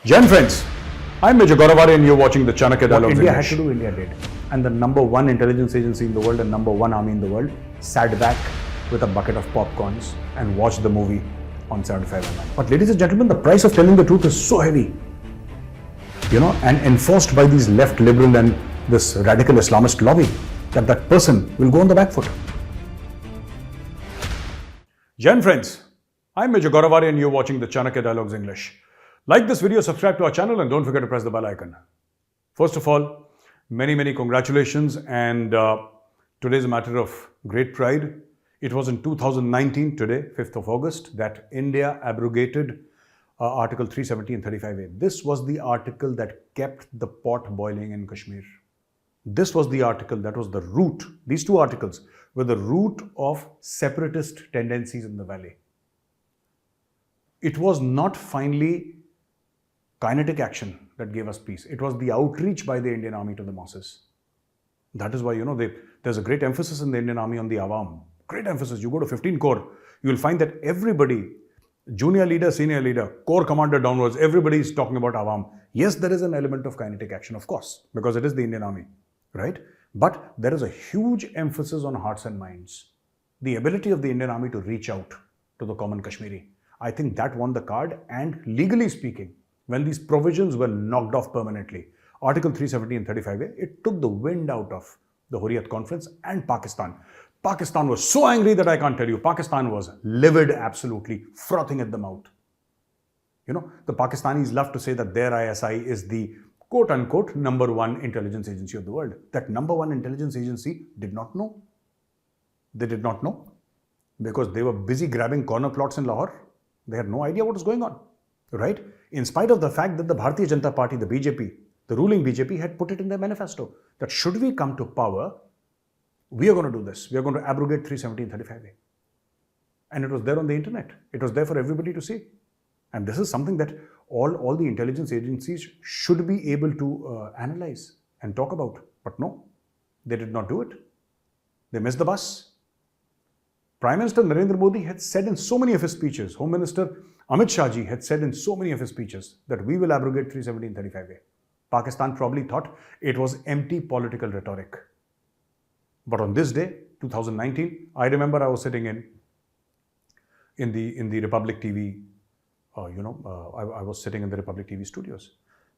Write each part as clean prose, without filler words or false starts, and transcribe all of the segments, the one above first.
Gen friends, I'm Major Gaurav Arya and you're watching the Chanakya Dialogues India English. had to do, India did. And the number one intelligence agency in the world and number one army in the world sat back with a bucket of popcorns and watched the movie on 75mm. But ladies and gentlemen, the price of telling the truth is so heavy. And enforced by these left liberal and this radical Islamist lobby that person will go on the back foot. Gen friends, I'm Major Gaurav Arya and you're watching the Chanakya Dialogues English. Like this video, subscribe to our channel and don't forget to press the bell icon. First of all, many congratulations, and today is a matter of great pride. It was in 2019, today, 5th of August, that India abrogated Article 370 and 35A. This was the article that kept the pot boiling in Kashmir. This was the article that was the root. These two articles were the root of separatist tendencies in the valley. It was not finally kinetic action that gave us peace. It was the outreach by the Indian army to the masses. That is why, there's a great emphasis in the Indian army on the Awam. Great emphasis. You go to 15 Corps, you will find that everybody, junior leader, senior leader, corps commander downwards, everybody is talking about Awam. Yes, there is an element of kinetic action, of course, because it is the Indian army, right? But there is a huge emphasis on hearts and minds. The ability of the Indian army to reach out to the common Kashmiri. I think that won the card, and legally speaking, when these provisions were knocked off permanently, Article 370 and 35A, it took the wind out of the Hurriyat conference and Pakistan. Pakistan was so angry that I can't tell you. Pakistan was livid, absolutely, frothing at the mouth. The Pakistanis love to say that their ISI is the quote-unquote number one intelligence agency of the world. That number one intelligence agency did not know. They did not know because they were busy grabbing corner plots in Lahore. They had no idea what was going on, right? In spite of the fact that the Bharatiya Janata Party, the BJP, the ruling BJP had put it in their manifesto that should we come to power, we are going to do this. We are going to abrogate 370 and 35A. And it was there on the internet. It was there for everybody to see. And this is something that all the intelligence agencies should be able to analyze and talk about. But no, they did not do it. They missed the bus. Prime Minister Narendra Modi had said in so many of his speeches, Home Minister Amit Shah ji had said in so many of his speeches that we will abrogate 370 and 35A. Pakistan probably thought it was empty political rhetoric. But on this day, 2019, I remember I was sitting in the Republic TV, I was sitting in the Republic TV studios.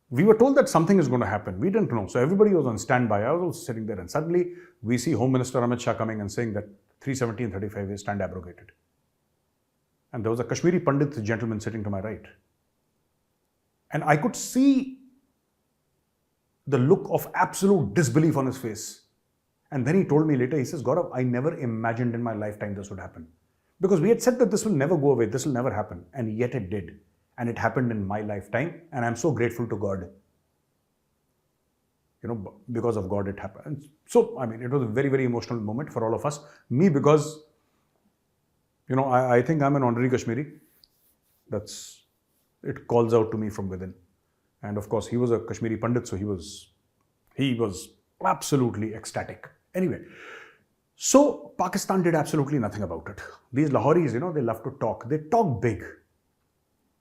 We were told that something is going to happen. We didn't know. So everybody was on standby. I was also sitting there, and suddenly we see Home Minister Amit Shah coming and saying that 370 and 35A stand abrogated. And there was a Kashmiri Pandit gentleman sitting to my right. And I could see the look of absolute disbelief on his face. And then he told me later, he says, Gaurav, I never imagined in my lifetime this would happen. Because we had said that this will never go away, this will never happen. And yet it did. And it happened in my lifetime. And I'm so grateful to God. Because of God it happened. So, it was a very emotional moment for all of us. Me, because, I think I'm an honorary Kashmiri. It calls out to me from within. And of course, he was a Kashmiri Pandit, so he was absolutely ecstatic. Anyway, so Pakistan did absolutely nothing about it. These Lahoris, they love to talk. They talk big.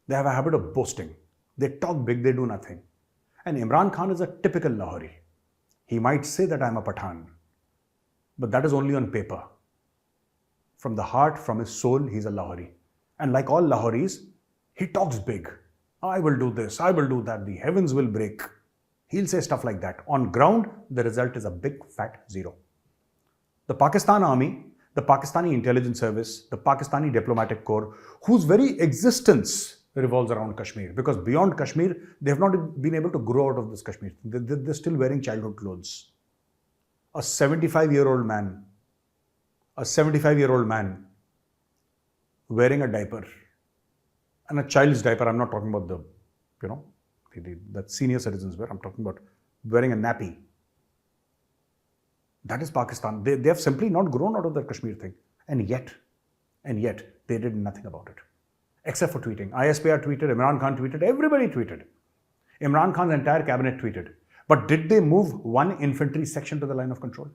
They have a habit of boasting. They talk big, they do nothing. And Imran Khan is a typical Lahori. He might say that I'm a Pathan, but that is only on paper. From the heart, from his soul, he's a Lahori. And like all Lahoris, he talks big. I will do this, I will do that, the heavens will break. He'll say stuff like that. On ground, the result is a big fat zero. The Pakistan Army, the Pakistani Intelligence Service, the Pakistani Diplomatic Corps, whose very existence revolves around Kashmir, because beyond Kashmir, they have not been able to grow out of this Kashmir. They're still wearing childhood clothes. A 75-year-old man wearing a diaper, and a child's diaper. I'm not talking about that senior citizens wear. I'm talking about wearing a nappy. That is Pakistan. They have simply not grown out of that Kashmir thing. And yet, they did nothing about it. Except for tweeting. ISPR tweeted, Imran Khan tweeted, everybody tweeted. Imran Khan's entire cabinet tweeted. But did they move one infantry section to the line of control?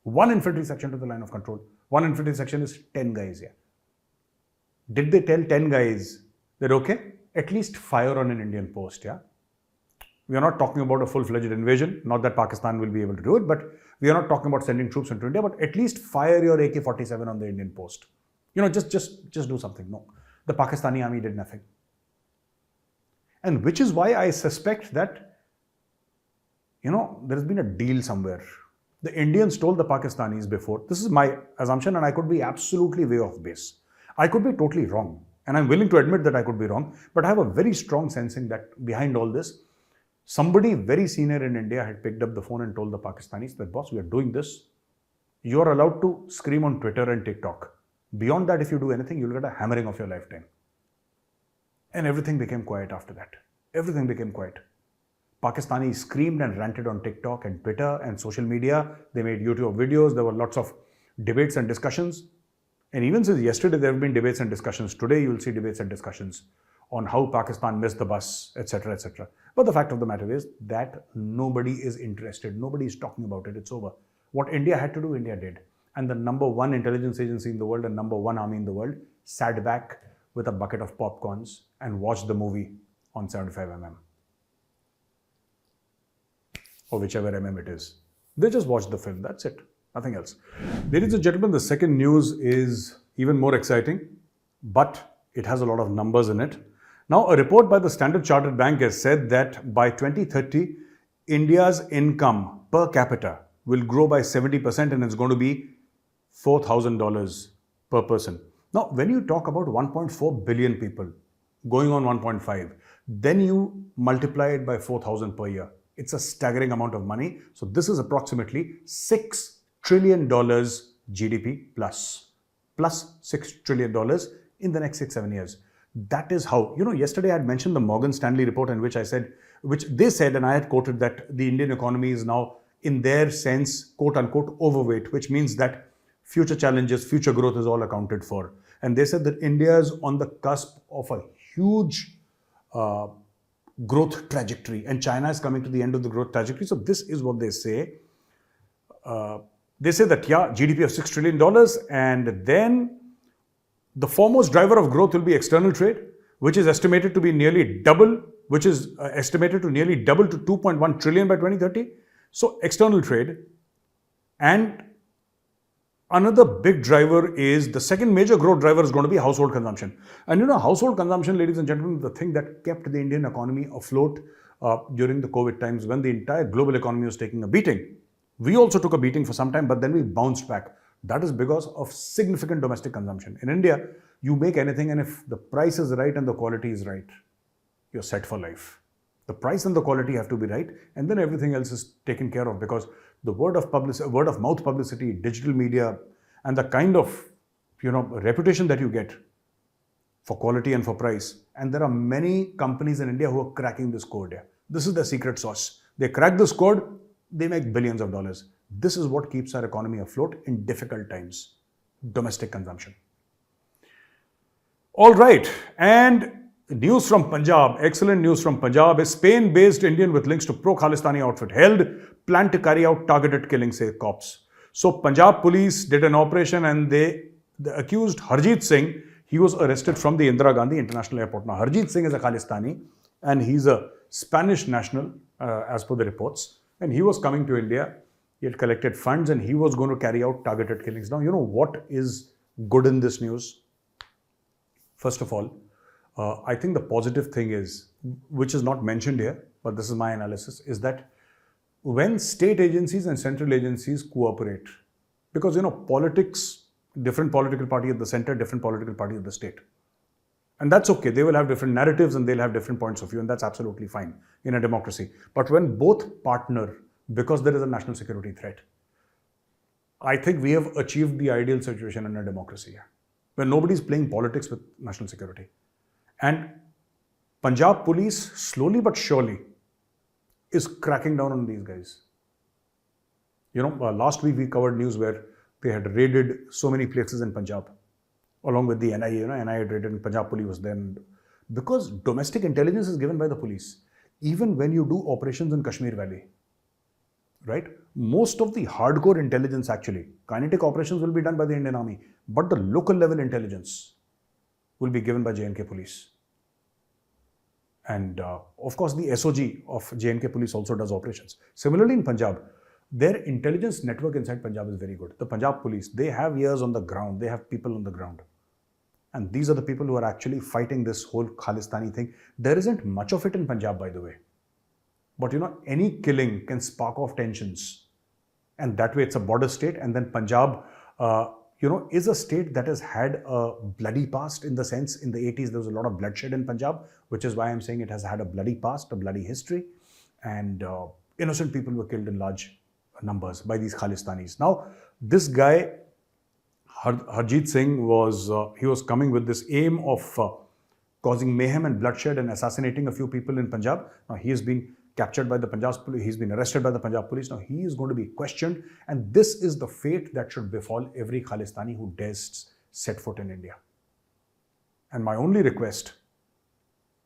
One infantry section to the line of control. One infantry section is 10 guys here. Did they tell 10 guys that, okay, at least fire on an Indian post, yeah? We are not talking about a full-fledged invasion, not that Pakistan will be able to do it, but we are not talking about sending troops into India, but at least fire your AK-47 on the Indian post. Just do something. No, the Pakistani army did nothing. And which is why I suspect that, there has been a deal somewhere. The Indians told the Pakistanis before, this is my assumption and I could be absolutely way off base. I could be totally wrong. And I'm willing to admit that I could be wrong, but I have a very strong sensing that behind all this, somebody very senior in India had picked up the phone and told the Pakistanis that, boss, we are doing this. You are allowed to scream on Twitter and TikTok. Beyond that, if you do anything, you'll get a hammering of your lifetime. And everything became quiet after that. Everything became quiet. Pakistanis screamed and ranted on TikTok and Twitter and social media. They made YouTube videos. There were lots of debates and discussions. And even since yesterday, there have been debates and discussions. Today, you will see debates and discussions on how Pakistan missed the bus, etc., etc. But the fact of the matter is that nobody is interested. Nobody is talking about it. It's over. What India had to do, India did. And the number one intelligence agency in the world and number one army in the world sat back with a bucket of popcorns and watched the movie on 75mm. Or whichever mm it is. They just watched the film. That's it. Nothing else. Ladies and gentlemen, the second news is even more exciting, but it has a lot of numbers in it. Now, a report by the Standard Chartered Bank has said that by 2030, India's income per capita will grow by 70% and it's going to be $4,000 per person. Now, when you talk about 1.4 billion people going on 1.5, then you multiply it by 4,000 per year. It's a staggering amount of money. So this is approximately $6 trillion GDP plus $6 trillion in the next 6-7 years. That is how, yesterday I had mentioned the Morgan Stanley report in which they said, and I had quoted that the Indian economy is now, in their sense, quote unquote, overweight, which means that future challenges, future growth is all accounted for. And they said that India is on the cusp of a huge growth trajectory, and China is coming to the end of the growth trajectory. So this is what they say. They say that, GDP of $6 trillion, and then the foremost driver of growth will be external trade, which is estimated to be nearly double, estimated to nearly double to 2.1 trillion by 2030. So external trade. And another big driver is, the second major growth driver is going to be household consumption. And household consumption, ladies and gentlemen, the thing that kept the Indian economy afloat during the COVID times when the entire global economy was taking a beating. We also took a beating for some time, but then we bounced back. That is because of significant domestic consumption. In India, you make anything, and if the price is right and the quality is right, you're set for life. The price and the quality have to be right, and then everything else is taken care of, because the word of mouth publicity, digital media, and the kind of reputation that you get for quality and for price. And there are many companies in India who are cracking this code. Yeah. This is the secret sauce. They crack this code, they make billions of dollars. This is what keeps our economy afloat in difficult times. Domestic consumption. All right. And news from Punjab, excellent news from Punjab. A Spain-based Indian with links to pro-Khalistani outfit held, planned to carry out targeted killings, say cops. So Punjab police did an operation and the accused Harjeet Singh, he was arrested from the Indira Gandhi International Airport. Now Harjeet Singh is a Khalistani and he's a Spanish national as per the reports. And he was coming to India. He had collected funds and he was going to carry out targeted killings. Now, what is good in this news? First of all, I think the positive thing is, which is not mentioned here, but this is my analysis, is that when state agencies and central agencies cooperate, because, politics, different political party at the center, different political party at the state. And that's okay. They will have different narratives and they'll have different points of view, and that's absolutely fine in a democracy. But when both partner, because there is a national security threat, I think we have achieved the ideal situation in a democracy here, where nobody's playing politics with national security. And Punjab police, slowly but surely, is cracking down on these guys. Last week we covered news where they had raided so many places in Punjab, along with the NIA. NIA had raided and Punjab police was there. Because domestic intelligence is given by the police. Even when you do operations in Kashmir Valley, right? Most of the hardcore intelligence, actually, kinetic operations will be done by the Indian Army, but the local level intelligence will be given by J&K police. And of course, the SOG of J&K police also does operations. Similarly, in Punjab, their intelligence network inside Punjab is very good. The Punjab police, they have ears on the ground, they have people on the ground. And these are the people who are actually fighting this whole Khalistani thing. There isn't much of it in Punjab, by the way. But any killing can spark off tensions. And that way it's a border state. And then Punjab, is a state that has had a bloody past, in the sense in the 80s there was a lot of bloodshed in Punjab, which is why I'm saying it has had a bloody past, a bloody history. And innocent people were killed in large numbers by these Khalistanis. Now, this guy, Harjeet Singh, he was coming with this aim of causing mayhem and bloodshed and assassinating a few people in Punjab. Now, he has been captured by the Punjab police, he's been arrested by the Punjab police. Now, he is going to be questioned, and this is the fate that should befall every Khalistani who dares set foot in India. And my only request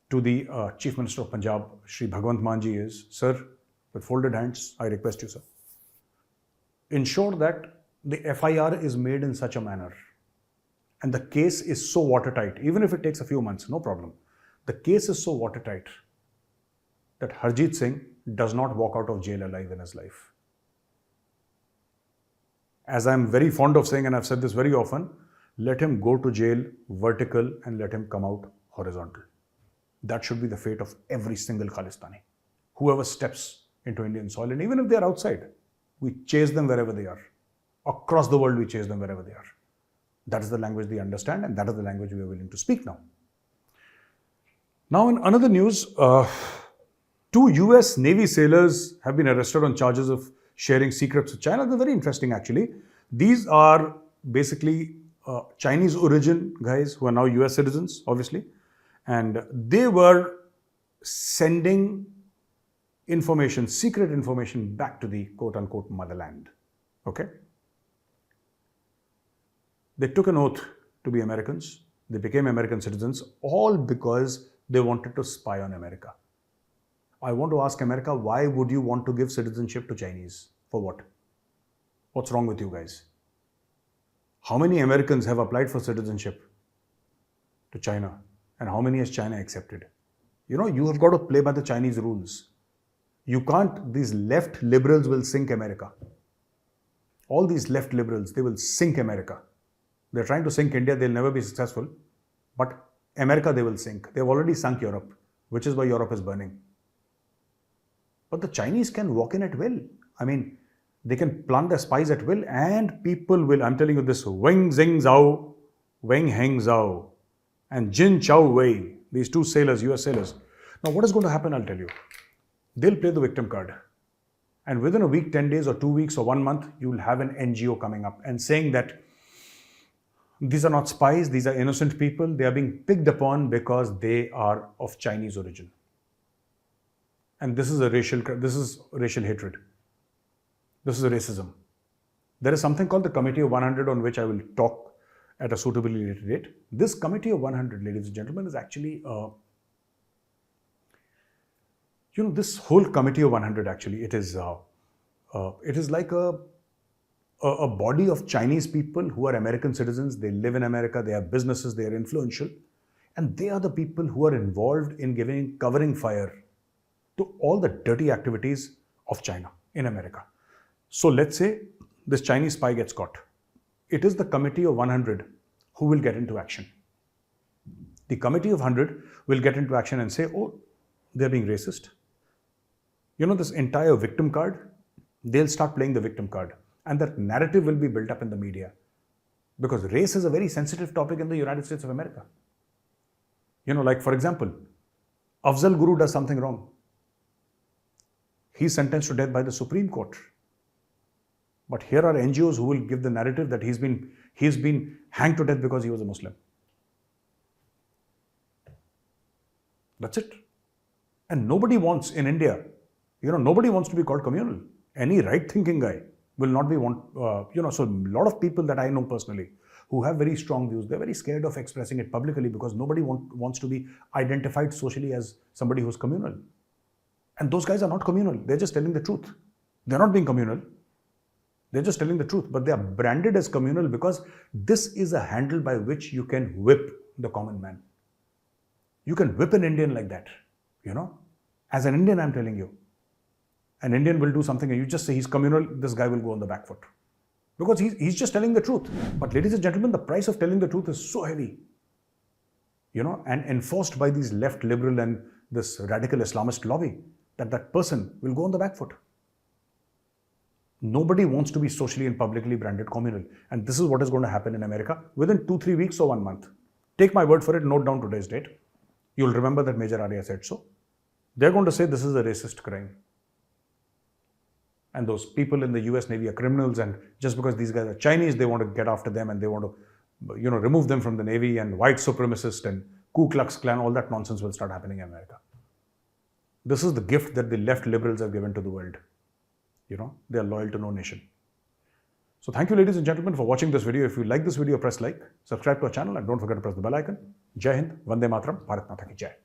to the Chief Minister of Punjab, Shri Bhagwant Manji, is, sir, with folded hands, I request you, sir, ensure that the FIR is made in such a manner and the case is so watertight, even if it takes a few months, no problem. The case is so watertight that Harjeet Singh does not walk out of jail alive in his life. As I'm very fond of saying, and I've said this very often, let him go to jail vertical and let him come out horizontal. That should be the fate of every single Khalistani. Whoever steps into Indian soil, and even if they're outside, we chase them wherever they are. Across the world, we chase them wherever they are. That is the language they understand, and that is the language we are willing to speak now. Now, in another news, 2 US Navy sailors have been arrested on charges of sharing secrets with China. They're very interesting, actually. These are basically Chinese origin guys who are now US citizens, obviously. And they were sending information, secret information, back to the quote-unquote motherland. Okay? They took an oath to be Americans. They became American citizens, all because they wanted to spy on America. I want to ask America, why would you want to give citizenship to Chinese? For what? What's wrong with you guys? How many Americans have applied for citizenship to China? And how many has China accepted? You have got to play by the Chinese rules. You can't, these left liberals will sink America. All these left liberals, they will sink America. They're trying to sink India, they'll never be successful. But America, they will sink. They've already sunk Europe, which is why Europe is burning. But the Chinese can walk in at will. I mean, they can plant their spies at will, and people will, I'm telling you this, Weng Zheng Zhao, Weng Heng Zhao, and Jin Chao Wei, these 2 sailors, US sailors. Now, what is going to happen, I'll tell you. They'll play the victim card. And within a week, 10 days or 2 weeks or 1 month, you'll have an NGO coming up and saying that these are not spies, these are innocent people. They are being picked upon because they are of Chinese origin. And this is racial hatred. This is a racism. There is something called the Committee of 100 on which I will talk at a suitably later date. This Committee of 100, ladies and gentlemen, is actually, this whole Committee of 100 actually, it is like a body of Chinese people who are American citizens. They live in America, they have businesses, they are influential. And they are the people who are involved in covering fire to all the dirty activities of China in America. So let's say this Chinese spy gets caught. It is the Committee of 100 who will get into action. The Committee of 100 will get into action and say, oh, they're being racist. This entire victim card, they'll start playing the victim card. And that narrative will be built up in the media. Because race is a very sensitive topic in the United States of America. Like for example, Afzal Guru does something wrong. He's sentenced to death by the Supreme Court. But here are NGOs who will give the narrative that he's been hanged to death because he was a Muslim. That's it. And nobody wants in India, nobody wants to be called communal. Any right-thinking guy will not be so a lot of people that I know personally who have very strong views, they're very scared of expressing it publicly because nobody wants to be identified socially as somebody who's communal. And those guys are not communal. They're just telling the truth. They're not being communal. They're just telling the truth. But they are branded as communal because this is a handle by which you can whip the common man. You can whip an Indian like that. You know, as an Indian, I'm telling you, an Indian will do something and you just say he's communal, this guy will go on the back foot. Because he's just telling the truth. But ladies and gentlemen, the price of telling the truth is so heavy. You know, and enforced by these left liberal and this radical Islamist lobby, that person will go on the back foot. Nobody wants to be socially and publicly branded communal. And this is what is going to happen in America within 2-3 weeks or 1 month. Take my word for it, note down today's date. You'll remember that Major Arya said so. They're going to say this is a racist crime. And those people in the US Navy are criminals, and just because these guys are Chinese, they want to get after them and they want to, you know, remove them from the Navy, and white supremacist and Ku Klux Klan, all that nonsense will start happening in America. This is the gift that the left liberals have given to the world. You know, they are loyal to no nation. So thank you, ladies and gentlemen, for watching this video. If you like this video, press like, subscribe to our channel, and don't forget to press the bell icon. Jai Hind, Vande Mataram, Bharat Mata Ki Jai.